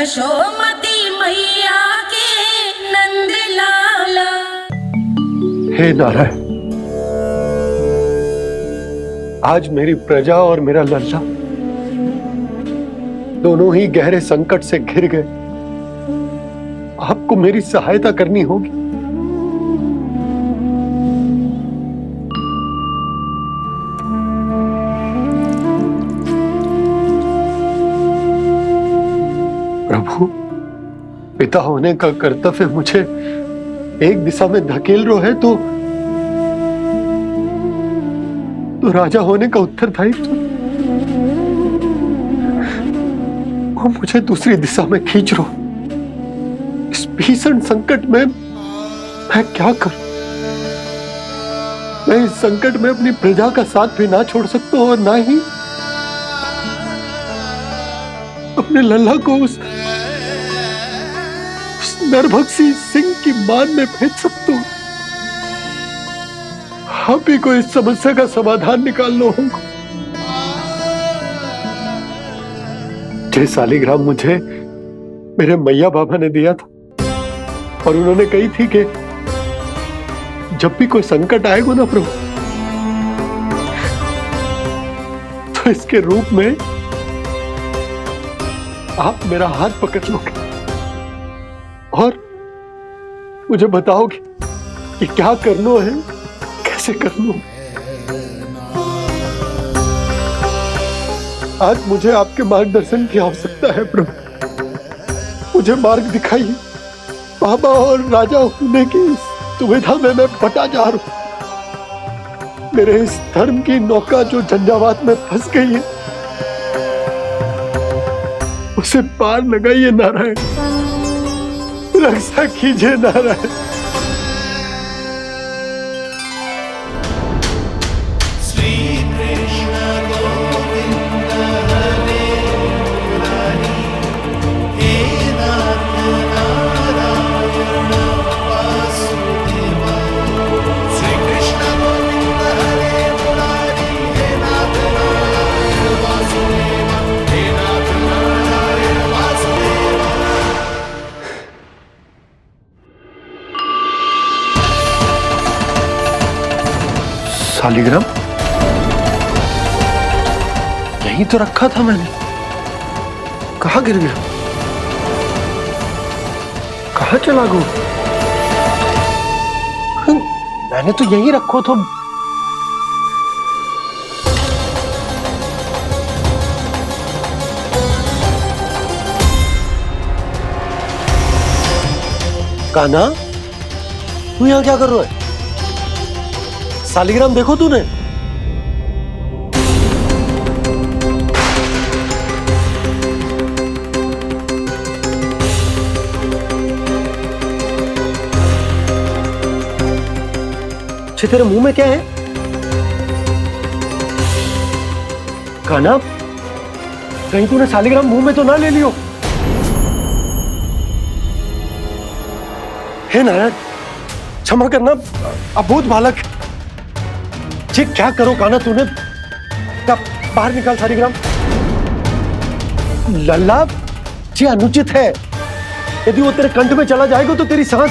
यशोमती मैया के नंद लाला। हे नारायण, आज मेरी प्रजा और मेरा लल्ला दोनों ही गहरे संकट से घिर गए। आपको मेरी सहायता करनी होगी। प्रभु, पिता होने का कर्तव्य मुझे एक दिशा में धकेल रहे है तो राजा होने का उत्तरदायित्व वो मुझे दूसरी दिशा में खींच रो। इस भीषण संकट में मैं क्या करूं? मैं इस संकट में अपनी प्रजा का साथ भी ना छोड़ सकता हूं और ना ही अपने लल्ला को उस नरभक्षी सिंह की मान में भेज सकता हूं। आप ही को इस समस्या का समाधान निकालना होगा। जय शालिग्राम मुझे मेरे मैया बाबा ने दिया था और उन्होंने कही थी कि जब भी कोई संकट आएगा ना प्रभु, तो इसके रूप में आप मेरा हाथ पकड़ लोगे और मुझे बताओगे कि क्या करना है, कैसे करना है। आज मुझे आपके मार्गदर्शन की आवश्यकता है प्रभु। मुझे मार्ग दिखाइए। बाबा और राजा होने की सुविधा में मैं फटा जा रहा हूं। मेरे इस धर्म की नौका जो झंझावात में फंस गई है, उसे पार लगाइए नारायण। रक्षा कीजिए नारायण। शालिग्राम यहीं तो रखा था मैंने। कहाँ गिर गया? कहाँ चला गया? मैंने तो यहीं रखो तो। कान्हा, तू यहाँ क्या कर रहा है? शालिग्राम देखो तूने? तेरे मुंह में क्या है? कान्हा, कहीं तूने शालिग्राम मुंह में तो ना ले लियो? हे नारायण, क्षमा करना, अबोध बालक। जी क्या करो कान्हा तूने? बाहर निकाल शालिग्राम। लल्ला, जी अनुचित है। यदि वो तेरे कंठ में चला जाएगा तो तेरी सांस।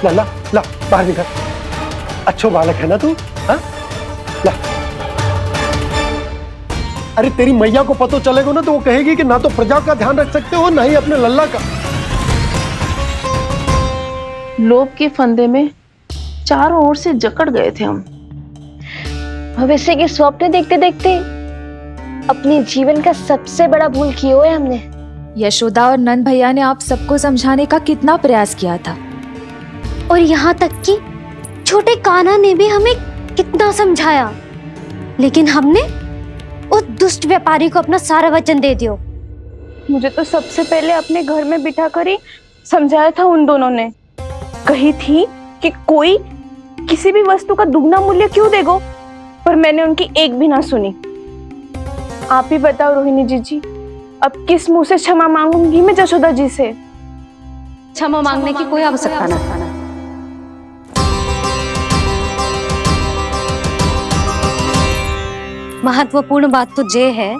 लल्ला, ला बाहर निकाल। अच्छो बालक है ना तू? हाँ, ला। अरे तेरी मैया को पता चलेगा ना तो वो कहेगी कि ना तो प्रजा का ध्यान रख सकते हो ना ही अपने लल्ला का। लोभ के फंदे में चारों ओर से जकड़ गए थे हम। भविष्य के स्वप्न देखते देखते अपने जीवन का सबसे बड़ा भूल किया है हमने। यशोदा और नंद भैया ने आप सबको समझाने का कितना प्रयास किया था, और यहाँ तक कि छोटे कान्हा ने भी हमें कितना समझाया, लेकिन हमने उस दुष्ट व्यापारी को अपना सारा वचन दे दिया। मुझे तो सबसे पहले अपने घर में बिठा कर ही समझाया था उन दोनों ने। कही थी कि कोई किसी भी वस्तु का दुगना मूल्य क्यों देगा, पर मैंने उनकी एक भी ना सुनी। आप ही बताओ रोहिणी जी, अब किस मुंह से क्षमा मांगूंगी मैं जशोदा जी से? क्षमा मांगने की कोई आवश्यकता ना। महत्वपूर्ण बात तो ये है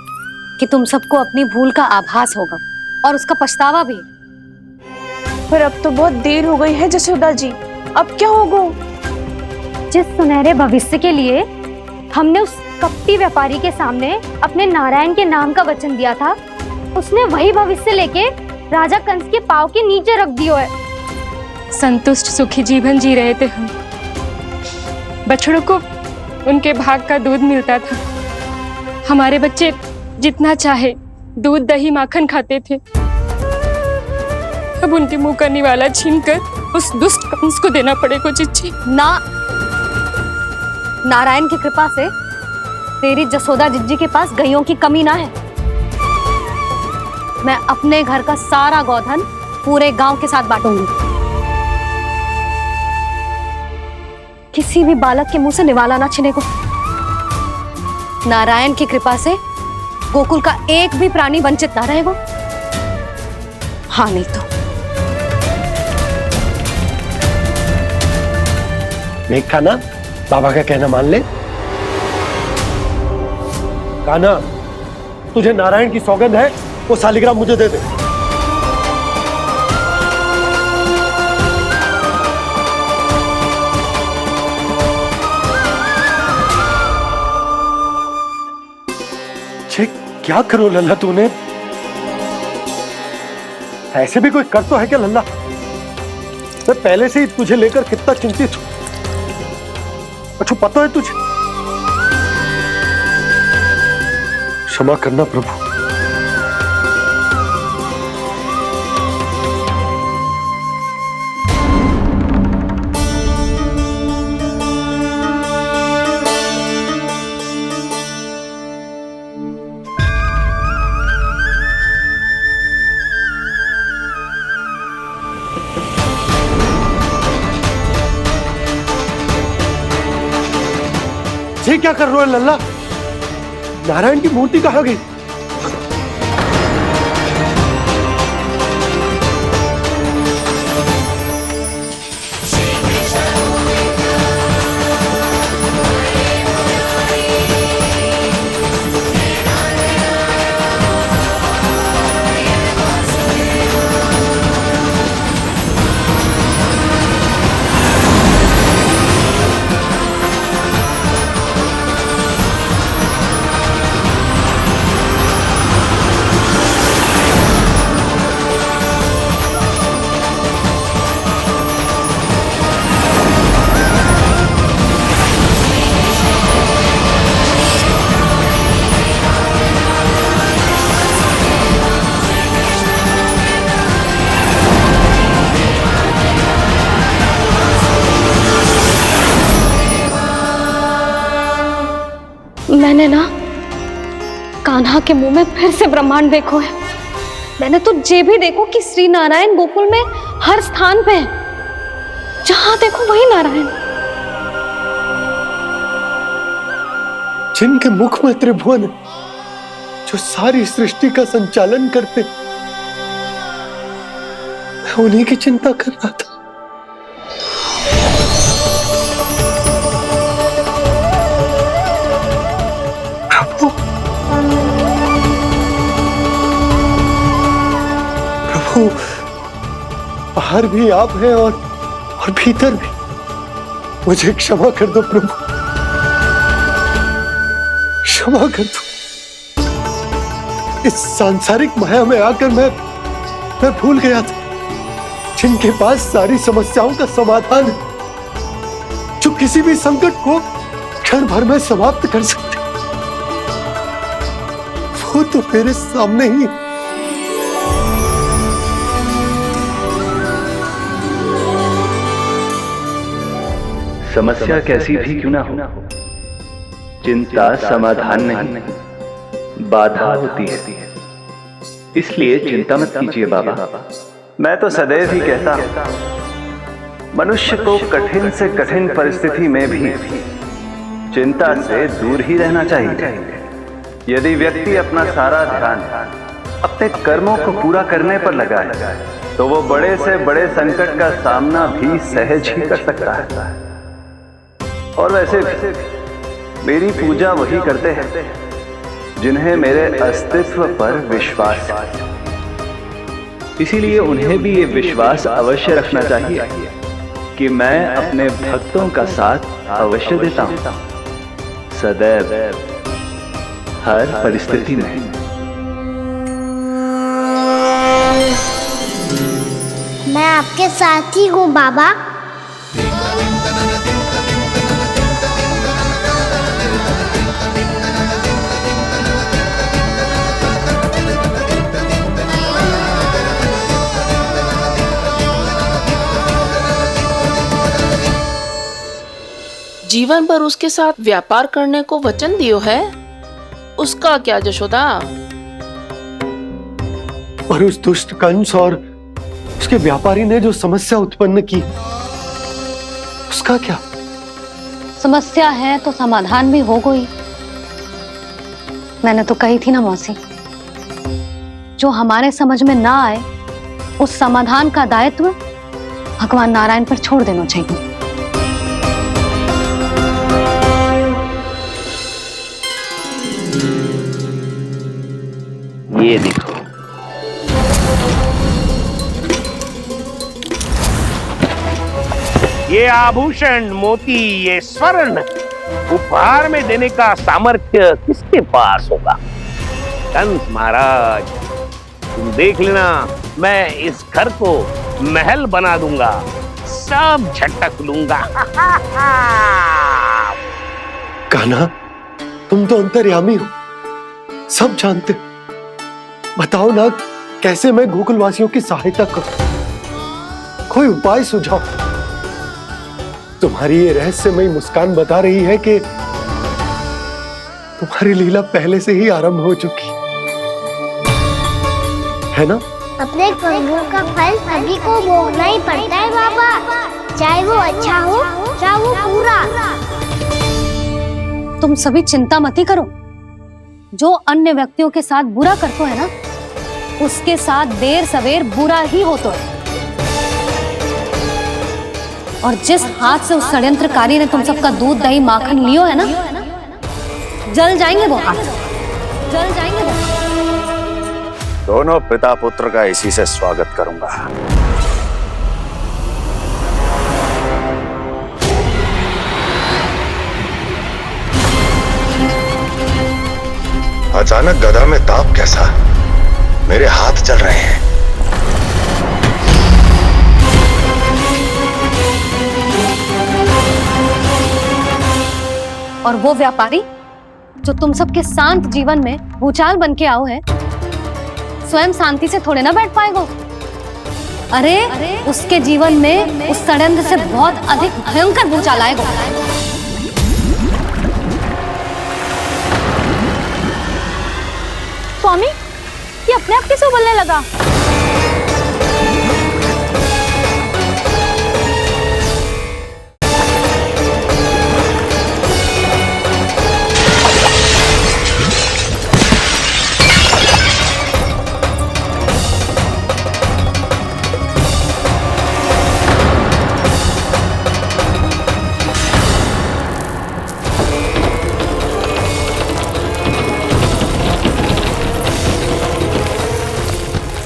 कि तुम सबको अपनी भूल का आभास होगा और उसका पछतावा भी। पर अब तो बहुत देर हो गई है जसोदा जी, अब क्या होगा? जिस सुनहरे भविष्य के लिए हमने उस कपटी व्यापारी के सामने अपने नारायण के नाम का वचन दिया था, उसने वही भविष्य लेके राजा कंस के पांव के नीचे रख दियो है। संतुष्ट सुखी जीवन जी रहे थे हम। बछड़ों को उनके भाग का दूध मिलता था। हमारे बच्चे जितना चाहे दूध दही माखन खाते थे। अब उनके मुंह का निवाला छीनकर उस दुष्ट कंस को देना पड़ेगा चिच्ची। ना, नारायण की कृपा से तेरी जसोदा जिज्जी के पास गैयों की कमी ना है। मैं अपने घर का सारा गोधन पूरे गांव के साथ बांटूंगी। किसी भी बालक के मुंह से निवाला ना छिने को। नारायण की कृपा से गोकुल का एक भी प्राणी वंचित ना रहेगा। हाँ नहीं तो देख कान्हा, बाबा का कहना मान ले। कान्हा, तुझे नारायण की सौगंध है, वो शालिग्राम मुझे दे दे। छे, क्या करो लल्ला तूने? ऐसे भी कोई कर तो है क्या लल्ला? मैं पहले से ही तुझे लेकर कितना चिंतित हूं। अच्छा पता है तुझे? क्षमा करना प्रभु। ये क्या कर रहे हो लल्ला? नारायण की मूर्ति कहाँ गई? मैंने ना कान्हा के मुंह में फिर से ब्रह्मांड देखो है। मैंने तो ये भी देखो कि श्री नारायण गोकुल में हर स्थान पे है। जहां देखो वही नारायण। जिनके मुख में त्रिभुवन है, जो सारी सृष्टि का संचालन करते, मैं उन्हीं की चिंता कर रहा था। प्रभु, बाहर भी आप हैं और भीतर भी। मुझे क्षमा कर दो प्रभु, क्षमा कर दो। इस सांसारिक माया में आकर मैं भूल गया था जिनके पास सारी समस्याओं का समाधान है, जो किसी भी संकट को क्षण भर में समाप्त कर सकते, वो तो मेरे सामने ही है। समस्या कैसी भी क्यों ना हो, चिंता समाधान नहीं, बाधा होती है। इसलिए चिंता मत कीजिए बाबा। मैं तो सदैव ही कहता हूं, मनुष्य को कठिन से कठिन परिस्थिति में भी चिंता से दूर ही रहना चाहिए। यदि व्यक्ति अपना सारा ध्यान अपने कर्मों को पूरा करने पर लगाए, तो वो बड़े से बड़े संकट का सामना भी सहज ही कर सकता है। और वैसे भी मेरी पूजा वही करते हैं जिन्हें मेरे अस्तित्व पर विश्वास है। इसीलिए उन्हें भी ये विश्वास अवश्य रखना चाहिए कि मैं अपने भक्तों का साथ अवश्य देता हूं, सदैव, हर परिस्थिति में। मैं आपके साथ ही हूँ बाबा। जीवन भर उसके साथ व्यापार करने को वचन दियो है, उसका क्या जशोदा? पर उस दुष्ट कंस और उसके व्यापारी ने जो समस्या उत्पन्न की, उसका क्या? समस्या है तो समाधान भी हो गई। मैंने तो कही थी ना मौसी, जो हमारे समझ में ना आए उस समाधान का दायित्व भगवान नारायण पर छोड़ देना चाहिए। ये देखो, ये आभूषण, मोती, ये स्वर्ण उपहार में देने का सामर्थ्य किसके पास होगा? कंस महाराज, तुम देख लेना, मैं इस घर को महल बना दूंगा, सब झटक लूंगा। कान्हा, तुम तो अंतर्यामी हो, सब जानते। बताओ ना, कैसे मैं गोकुलवासियों की सहायता करूं? कोई उपाय सुझाओ। तुम्हारी ये रहस्यमयी मुस्कान बता रही है कि तुम्हारी लीला पहले से ही आरंभ हो चुकी है ना? अपने कर्मों का फल सभी को भोगना ही पड़ता है बाबा, चाहे वो अच्छा हो चाहे वो बुरा। तुम सभी चिंता मत करो। जो अन्य व्यक्तियों के साथ बुरा करते है ना, उसके साथ देर सवेर बुरा ही होता है। और जिस हाथ से उस षड्यंत्रकारी ने तुम सबका दूध दही माखन लियो है ना, जल जाएंगे वो हाथ, जल जाएंगे वो हाथ। दोनों पिता पुत्र का इसी से स्वागत करूंगा। अचानक गदा में ताप कैसा? मेरे हाथ चल रहे हैं। और वो व्यापारी जो तुम सबके शांत जीवन में भूचाल बन के आओ है, स्वयं शांति से थोड़े ना बैठ पाएगा। अरे उसके जीवन में उस षड्यंत्र से बहुत अधिक भयंकर भूचाल आएगा। स्वामी, ये अपने आप कैसे बोलने लगा?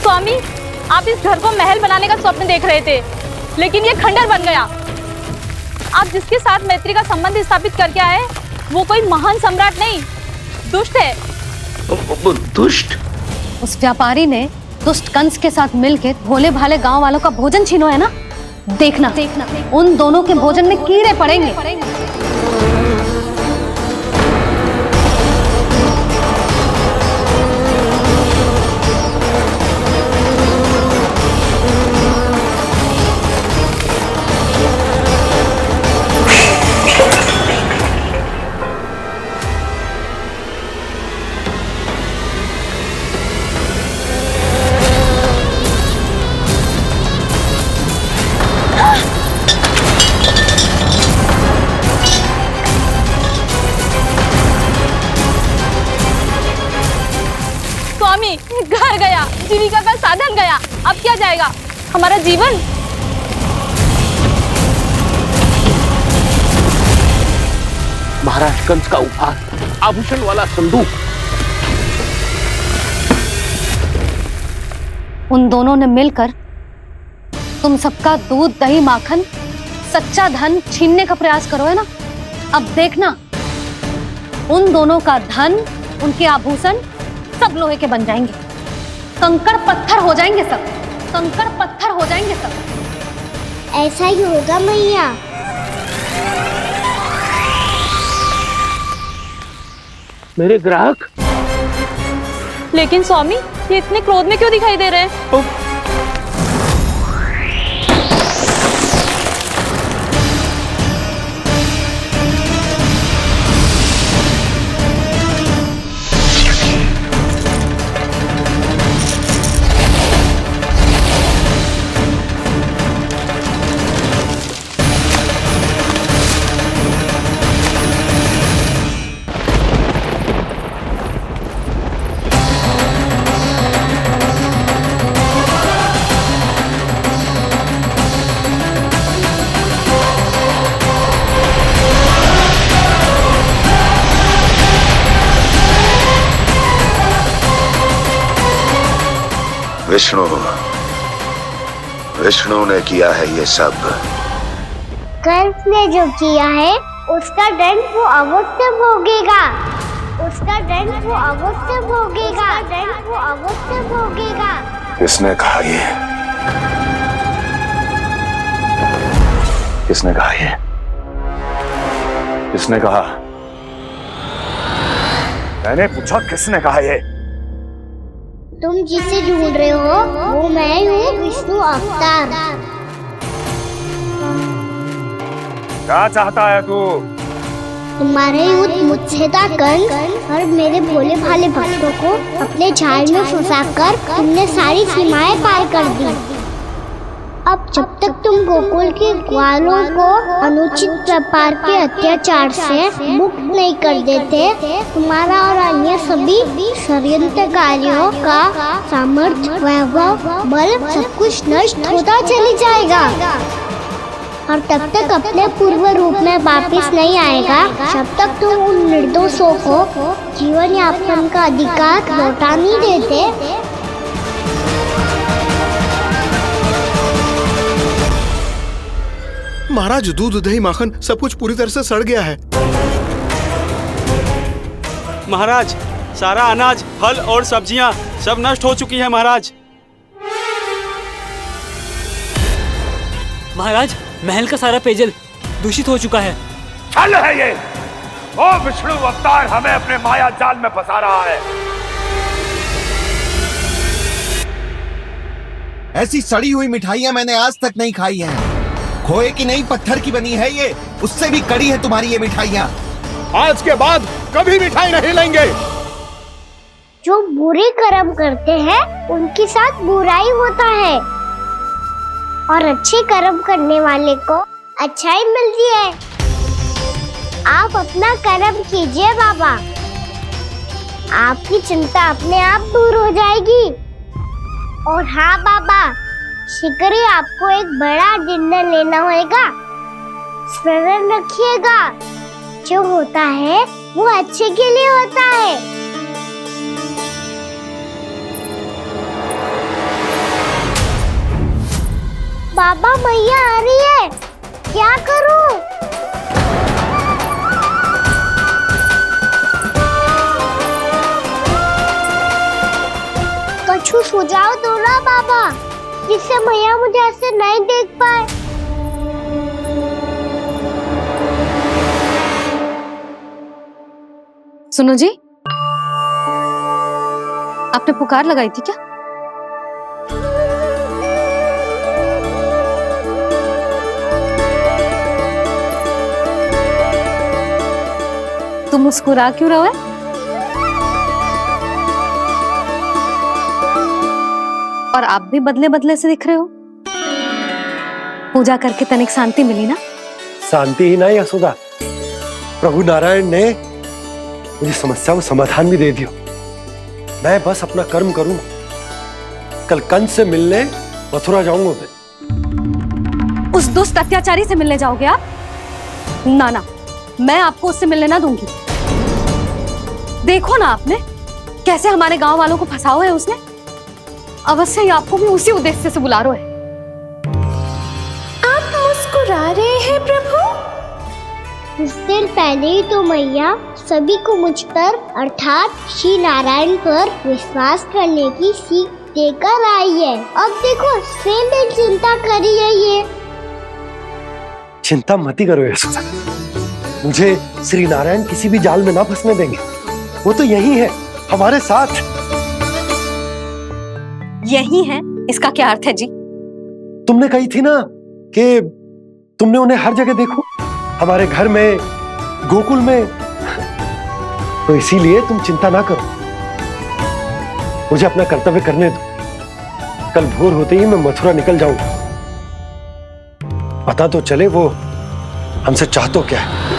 स्वामी, आप इस घर को महल बनाने का स्वप्न देख रहे थे, लेकिन ये खंडर बन गया। आप जिसके साथ मैत्री का संबंध स्थापित करके आए, वो कोई महान सम्राट नहीं, दुष्ट है। दुष्ट? उस व्यापारी ने दुष्ट कंस के साथ मिलकर भोले भाले गांव वालों का भोजन छीनो है ना, देखना उन दोनों के भोजन में कीड़े पड़ेंगे। स्वामी, घर गया, जीविका का साधन गया, अब क्या जाएगा हमारा जीवन? महाराज कंस का उपहार, आभूषण वाला संदूक। उन दोनों ने मिलकर तुम सबका दूध दही माखन सच्चा धन छीनने का प्रयास करो, है ना? अब देखना, उन दोनों का धन, उनके आभूषण सब लोहे के बन जाएंगे, कंकड़ पत्थर हो जाएंगे सब, कंकड़ पत्थर हो जाएंगे सब। ऐसा ही होगा मैया। मेरे ग्राहक। लेकिन स्वामी, ये इतने क्रोध में क्यों दिखाई दे रहे हैं? विष्णु विष्णु ने किया है ये सब। कंस ने जो किया है उसका दंड वो अवश्य भोगेगा, उसका दंड वो अवश्य भोगेगा, दंड वो अवश्य भोगेगा। किसने कहा ये? किसने कहा ये? किसने कहा? मैंने पूछा किसने कहा ये? तुम जिसे ढूंढ रहे हो वो मैं हूँ, विष्णु अवतार। क्या चाहता है तू? तुम्हारे युद्ध मुझसे था कंस, और मेरे भोले भाले भक्तों को अपने जाल में फंसाकर तुमने सारी सीमाएं पार कर दी। अब जब तक तुम गोकुल के ग्वालों को अनुचित प्रकार के अत्याचार से मुक्त नहीं कर देते, तुम्हारा और अन्य सभी षड्यंत्रकारियों का सामर्थ्य, वैभव, बल सब कुछ नष्ट होता चली जाएगा, और तब तक अपने पूर्व रूप में वापस नहीं आएगा जब तक तुम उन निर्दोषों को जीवन यापन का अधिकार लौटा नहीं देते। महाराज, दूध दही माखन सब कुछ पूरी तरह से सड़ गया है। महाराज, सारा अनाज, फल और सब्जियां सब नष्ट हो चुकी हैं महाराज। महाराज, महल का सारा पेयजल दूषित हो चुका है। छल है ये। ओ विष्णु अवतार हमें अपने माया जाल में फंसा रहा है। ऐसी सड़ी हुई मिठाइयां मैंने आज तक नहीं खाई हैं। खोए की नहीं, पत्थर की बनी है ये, उससे भी कड़ी है तुम्हारी ये मिठाइयां। आज के बाद कभी मिठाई नहीं लेंगे। जो बुरे कर्म करते हैं उनके साथ बुराई होता है, और अच्छे कर्म करने वाले को अच्छाई मिलती है। आप अपना कर्म कीजिए बाबा, आपकी चिंता अपने आप दूर हो जाएगी। और हाँ बाबा, शीघ्र ही आपको एक बड़ा निर्णय लेना होगा। स्मरण रखिएगा, जो होता है वो अच्छे के लिए होता है। बाबा, मैया आ रही है, क्या करूं? कुछ सुझाव दो ना बाबा, जिससे मैया मुझे ऐसे नहीं देख पाए। सुनो जी, आपने पुकार लगाई थी क्या? तुम मुस्कुरा क्यों रहे हो? और आप भी बदले बदले से दिख रहे हो। पूजा करके तनिक शांति मिली ना? शांति ही नहीं यशोदा, प्रभु नारायण ने मुझे समस्या को समाधान भी दे दिया। मैं बस अपना कर्म करूंगा। कल कंस से मिलने मथुरा जाऊंगा मैं। उस दुष्ट अत्याचारी से मिलने जाओगे आप? ना ना, मैं आपको उससे मिलने ना दूंगी। देखो ना आपने कैसे हमारे गांव वालों को फंसाओ है उसने। अवश्य ही आपको भी उसी उद्देश्य से बुला रहे हैं। आप मुस्कुरा रहे हैं प्रभु? कुछ देर पहले ही तो मैया सभी को मुझ पर अर्थात श्री नारायण पर विश्वास करने की सीख देकर आई है। अब देखो स्वयं भी चिंता करी है ये। चिंता मत ही करो यशोदा, मुझे श्री नारायण किसी भी जाल में ना फंसने देंगे। वो तो यही है हमारे साथ। यही है, इसका क्या अर्थ है जी? तुमने कही थी ना कि तुमने उन्हें हर जगह देखो, हमारे घर में, गोकुल में, तो इसीलिए तुम चिंता ना करो, मुझे अपना कर्तव्य करने दो। कल भोर होते ही मैं मथुरा निकल जाऊंगा। पता तो चले वो हमसे चाहतो क्या है।